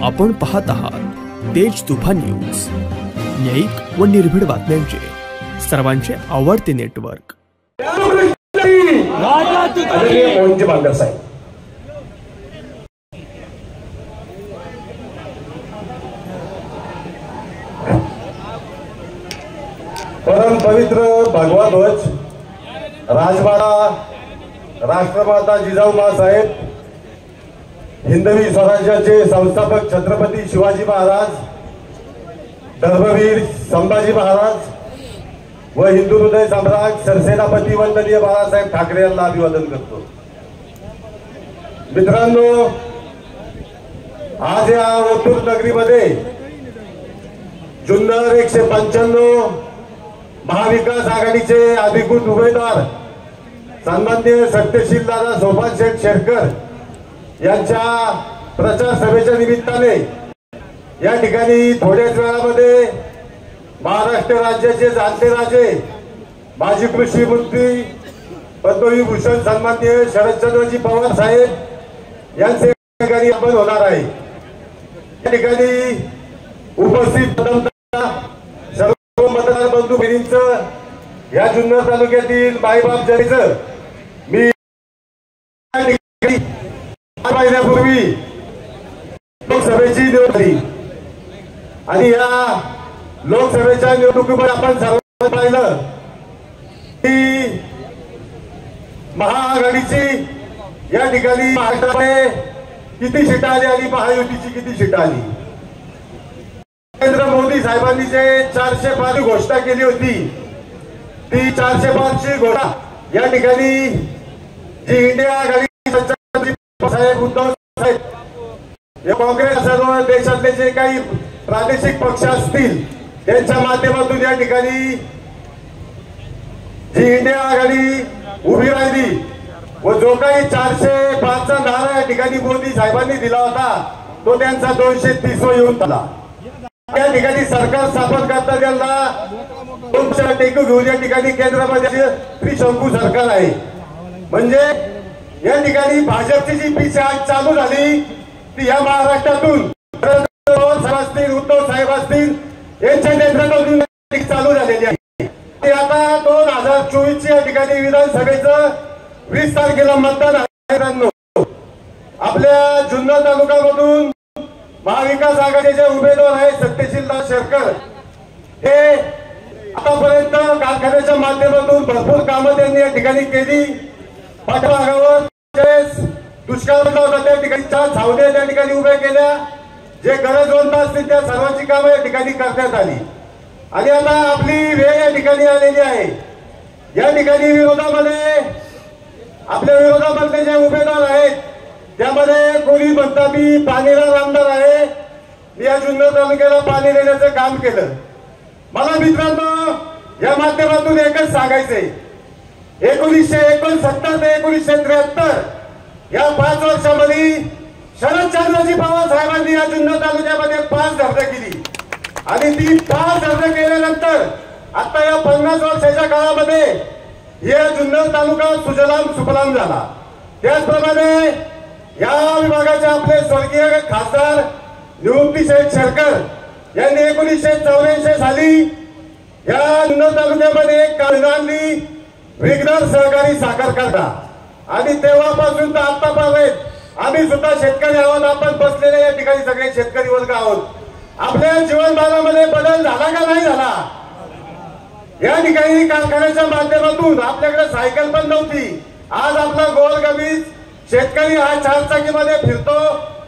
आपण पाहत आहात तेज तुफान न्यूज, न्यायिक व निर्भीड बातम्यांचे सर्वांचे आवडते नेटवर्क। परम पवित्र भगवा ध्वज राजमाता राष्ट्रमाता जिजाऊ साहेब, हिंदवी स्वराज्याचे संस्थापक छत्रपती शिवाजी महाराज, धर्मवीर संभाजी महाराज व हिंदू हृदय सम्राट सरसेनापती वंदनीय बाळासाहेब ठाकरे यांना अभिवादन करतो। मित्रांनो, आज या ओतूर नगरीमध्ये जुन्नर 195 महाविकास आघाडीचे अधिकृत उमेदवार सन्माननीय सत्यशील दादा सोपान शेठ शेरकर यांच्या प्रचार सभेच्या निमित्ताने या ठिकाणी थोड्याच वेळामध्ये महाराष्ट्र राज्याचे जाणते राजे, माजी कृषी मंत्री, पद्मविभूषण सन्माननीय शरदचंद्रजी पवार साहेब यांचे ठिकाणी आपण होणार आहे। या ठिकाणी उपस्थित सर्व मतदार बंधू भगिनींचं, या जुन्नर तालुक्यातील मायबाप जनतेचं मी महिन्यापूर्वी लोकसभेची निवडणूक झाली आणि या लोकसभेच्या निवडणुकीमध्ये आपण सर्वांनी पाहिलं की महाआघाडीची या ठिकाणी महाराष्ट्रामध्ये किती सीट आली आणि महायुतीची किती सीट आली। नरेंद्र मोदी साहेबांनी जे 405 घोषणा केली होती, ती 405 ची घोषणा या ठिकाणी जी इंडिया आघाडी साहेब, उद्धव साहेब, या काँग्रेस सर्व देशातले जे काही प्रादेशिक पक्ष असतील त्यांच्या माध्यमातून या ठिकाणी जी इंडिया आघाडी उभी राहिली व जो काही 405 चा नारा या ठिकाणी मोदी साहेबांनी दिला होता तो त्यांचा 230 येऊन आला। त्या ठिकाणी सरकार स्थापन करता त्यांना 2 टेकू घेऊन या ठिकाणी केंद्रामध्ये त्रिशंकू सरकार आहे। म्हणजे या ठिकाणी भाजपची जी पिछाड चालू झाली ती या महाराष्ट्रातून उद्धव साहेब असतील यांच्या नेतृत्वातून चालू झालेली आहे। ते आता 2024 ची या ठिकाणी विधानसभेचं 20 तारखेला मतदान आहे। आपल्या जुन्नर तालुक्यामधून महाविकास आघाडीचे उमेदवार आहे सत्यशील दादा शेरकर, हे आतापर्यंत कारखान्याच्या माध्यमातून भरपूर कामं त्यांनी या ठिकाणी केली। पाठभागावर दुष्काळ होता त्या ठिकाणी 4 छावण्या त्या ठिकाणी उभ्या केल्या, जे गरजवंत असतील त्या सर्वांची कामं या ठिकाणी करण्यात आली आणि आता आपली वेळ या ठिकाणी आलेली आहे। या ठिकाणी विरोधामध्ये आपल्या विरोधामधले जे उमेदवार आहेत त्यामध्ये कोणी म्हणता मी पाणीला आमदार आहे, मी या जुन्नर तालुक्याला पाणी देण्याचं काम केलं। मला मित्रांनो या माध्यमातून एकच सांगायचंय, 1969 ते 1973 या 5 वर्षामध्ये शरदचंद्रजी पवार साहेबांनी या जुन्नर तालुक्यामध्ये 5 धरणं केली आणि ती 5 धरणं केल्यानंतर आता या 50 वर्षाच्या काळामध्ये या जुन्नर तालुका सुजलाम सुफलाम झाला। त्याचप्रमाणे या विभागाचे आपले स्वर्गीय खासदार निवृत्ती शेठ शेरकर यांनी 1984 साली या जुन्नर तालुक्यामध्ये एक कारखानी विघ्नर सहकारी साखर कारखाना आणि तेव्हापासून तर आतापर्यंत आम्ही सुद्धा शेतकरी आहोत। आपण बसलेले या ठिकाणी सगळे शेतकरी वर्ग आहोत। आपल्या जीवनमानामध्ये बदल झाला का नाही झाला? या ठिकाणी कारखान्याच्या माध्यमातून आपल्याकडे सायकल पण नव्हती, आज आपला गोरगरीब शेतकरी हा 4 चाकीमध्ये फिरतो,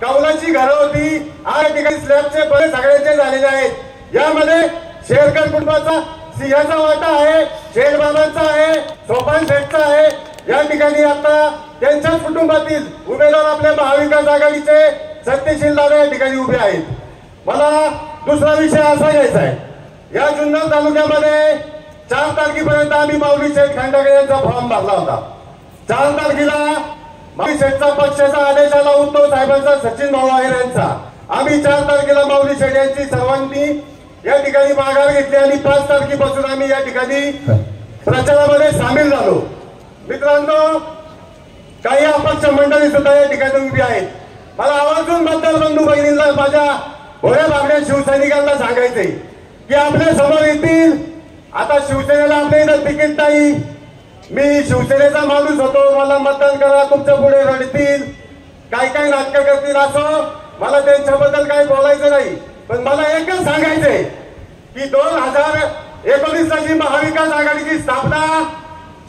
कौलाची घरं होती, आज या ठिकाणी स्लॅबचे बरे सगळ्यांचे झालेले आहेत। यामध्ये शेरकर कुटुंबाचा सिंहाचा वाटा आहे, शेठबाबांचा आहे, सोपान शेठचा आहे। या ठिकाणी आता त्यांच्याच कुटुंबातील उमेदवार आपल्या महाविकास आघाडीचे सत्यशील दादा या ठिकाणी उभे आहेत। मला दुसरा विषय असा घ्यायचा आहे, या जुन्नर तालुक्यामध्ये 4 तारखेपर्यंत आम्ही माऊली शेठ खंडागळे यांचा फॉर्म भरला होता। 4 तारखेला माऊली शेठचा पक्षाचा आदेश आला, उद्धव साहेबांचा, सचिन भाऊ आहेर यांचा। आम्ही 4 तारखेला माऊली शेठ यांची सर्वांनी या ठिकाणी माघार घेतली आणि 5 तारखेपासून आम्ही या ठिकाणी प्रचारामध्ये सामील झालो। मित्रांनो, काही अपक्ष मंडळी सुद्धा या ठिकाणी उभी आहेत। मला आवर्जून मतदार बंधू भगिनींना, माझ्या भोळ्या बाबड्या शिवसैनिकांना सांगायचंय की आपल्या समोर येतील. आता शिवसेनेला आपल्या इथं तिकीट नाही. मी शिवसेनेचा माणूस होतो, मला मतदान करा, तुमच्या पुढे रडतील, काय काय नाटकं करतील, असं मला त्यांच्याबद्दल काही बोलायचं नाही. पण मला एकच सांगायचंय की 2019 ची महाविकास आघाडीची स्थापना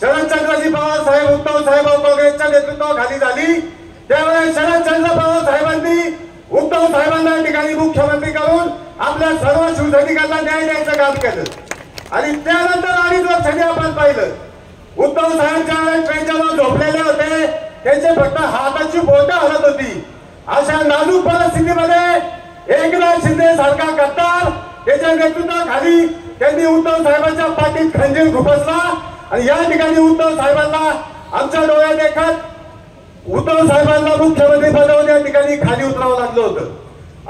शरदचंद्रजी पवार साहेब, उद्धव साहेब काँग्रेसच्या नेतृत्वाखाली झाली. त्यावेळेस शरदचंद्र पवार साहेबांनी उद्धव साहेबांना ठिकाणी मुख्यमंत्री करून आपल्या सर्व शिवसैनिकांना न्याय द्यायचं काम केलं. आणि त्यानंतर 2.5 वर्षांनी आपण पाहिलं, उद्धव साहेब ज्या ट्रेनच्या झोपलेले होते, त्यांचे फक्त हाताची बोटं हलत होती. अशा नाजूक परिस्थितीमध्ये एकनाथ शिंदे सारखा गद्दार त्याच्या नेतृत्वाखाली त्यांनी उद्धव साहेबांच्या पाठीत खंजीर खुपसला. आणि या ठिकाणी उद्धव साहेबांना आमच्या डोळ्यात देखत उद्धव साहेबांना मुख्यमंत्री पदावर या ठिकाणी खाली उतरावं लागलं होतं.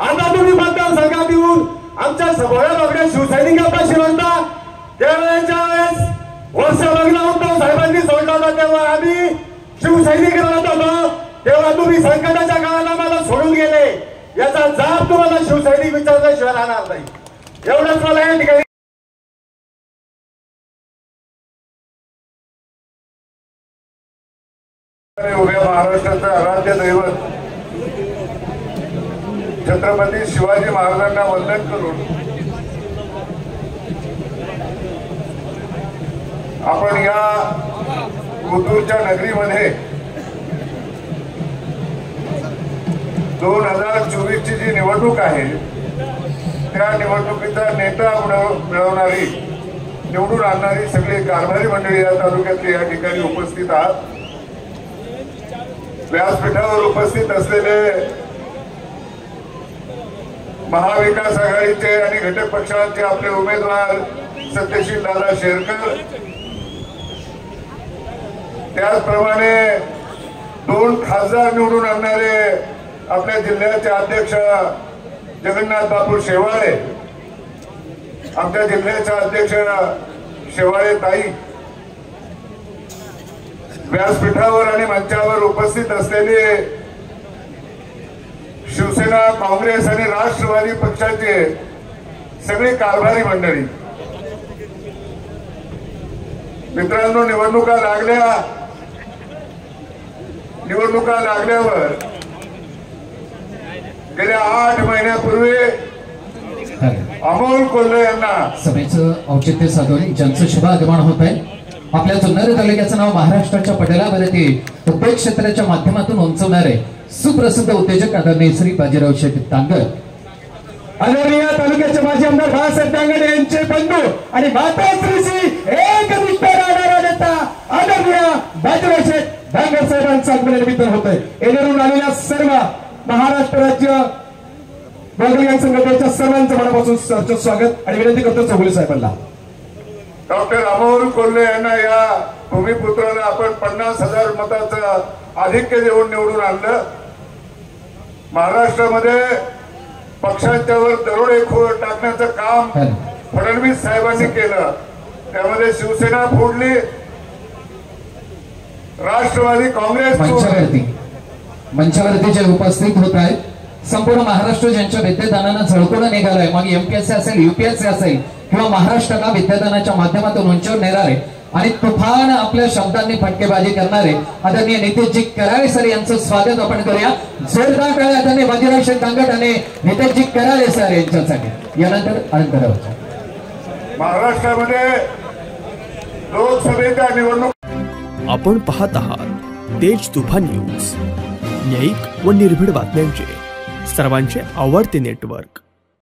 आता तुम्ही मतदारसंघात येऊन आमच्या भोळ्या बाबड्या शिवसैनिकांपाशी म्हणता, त्यावेळेच्या वेळेस वर्ष लग्न उद्धव साहेबांनी सोडला होता, तेव्हा आम्ही शिवसैनिक राहत होतो, तेव्हा तुम्ही संकटाच्या काळाला मला सोडून गेले. याचा जाब तुम्हाला शिवसैनिक विचारल्याशिवाय राहणार नाही. एवढंच मला या ठिकाणी उभ्या महाराष्ट्राचं आराध्य दैवत छत्रपती शिवाजी महाराजांना वंदन करून आपण या कोथरूडच्या नगरीमध्ये 2024 ची जी निवडणूक आहे, त्या निवडणुकीचा नेता मिळवणारी, निवडून आणणारी सगळी कारभारी मंडळी या तालुक्यातली या ठिकाणी उपस्थित आहात. व्यासपीठावर उपस्थित असलेले महाविकास आघाडीचे आणि घटक पक्षांचे आपले उमेदवार सत्यशील दादा शेरकर, त्याचप्रमाणे 2 खासदार निवडून आणणारे आपल्या जिल्ह्याचे अध्यक्ष जगन्नाथ बापू शेवाळे, आमच्या जिल्ह्याच्या अध्यक्ष शेवाळे ताई, व्यासपीठावर आणि मंचावर उपस्थित असलेले शिवसेना, काँग्रेस आणि राष्ट्रवादी पक्षाचे सगळी कारभारी मंडळी. मित्रांनो, निवडणुका लागल्यावर गेल्या 8 महिन्यापूर्वी अमोल कोल्हे यांना सभेचं औचित्य साधून ज्यांचं शुभ आगमन होत आहे, आपल्या जुन्नर तालुक्याचं नाव महाराष्ट्राच्या पटलावरती उद्योग क्षेत्राच्या माध्यमातून उंचवणारे सुप्रसिद्ध उद्योजक आदरणीय श्री बाजीराव शेठ तांगड, आदरणीय तालुक्याचे माजी आमदार बाळासाहेब तांगड यांचे बंधू आणि माताश्रीची एकनिष्ठ राहणारा नेता आदरणीय बाजीराव शेठ तांगड साहेबांचं आगमन निमित्त होत आहे. येणेरून आलेल्या सर्व महाराष्ट्र राज्य बांधकाम संघटनेच्या सर्वांचं मनापासून स्वागत आणि विनंती करतो चौगुले साहेबांना. डॉक्टर अमोल कोल्हे यांना या भूमिपुत्राला आपण 50,000 मताचं आधिक्य देऊन निवडून आणलं. महाराष्ट्रामध्ये पक्षांच्यावर दरोडेखोर टाकण्याचं काम फडणवीस साहेबांनी केलं. त्यामध्ये शिवसेना फोडली, राष्ट्रवादी काँग्रेस मंचावरती जे उपस्थित होत आहेत, संपूर्ण महाराष्ट्र ज्यांच्या विद्यादानानं झळकून निघालाय, मग एमपीएससी असेल, युपीएससी असेल किंवा महाराष्ट्राला विद्यादानाच्या माध्यमातून उंचीवर नेणारे आणि तुफान आपल्या शब्दांनी फटकेबाजी करणारे आदरणीय नितेशजी कराळे सर यांचं स्वागत आपण करूया. जोरदार टाळ्या आदरणीय बाजीराव शेठ तांगड आणि नितेशजी कराळे सर यांच्यासाठी. यानंतर अनंतराव. महाराष्ट्रामध्ये लोकसभेच्या निवडणूक आपण पाहत आहात तेज तुफान न्यूज, न्यायिक व निर्भीड बातम्यांचे सर्वांचे आवडते नेटवर्क.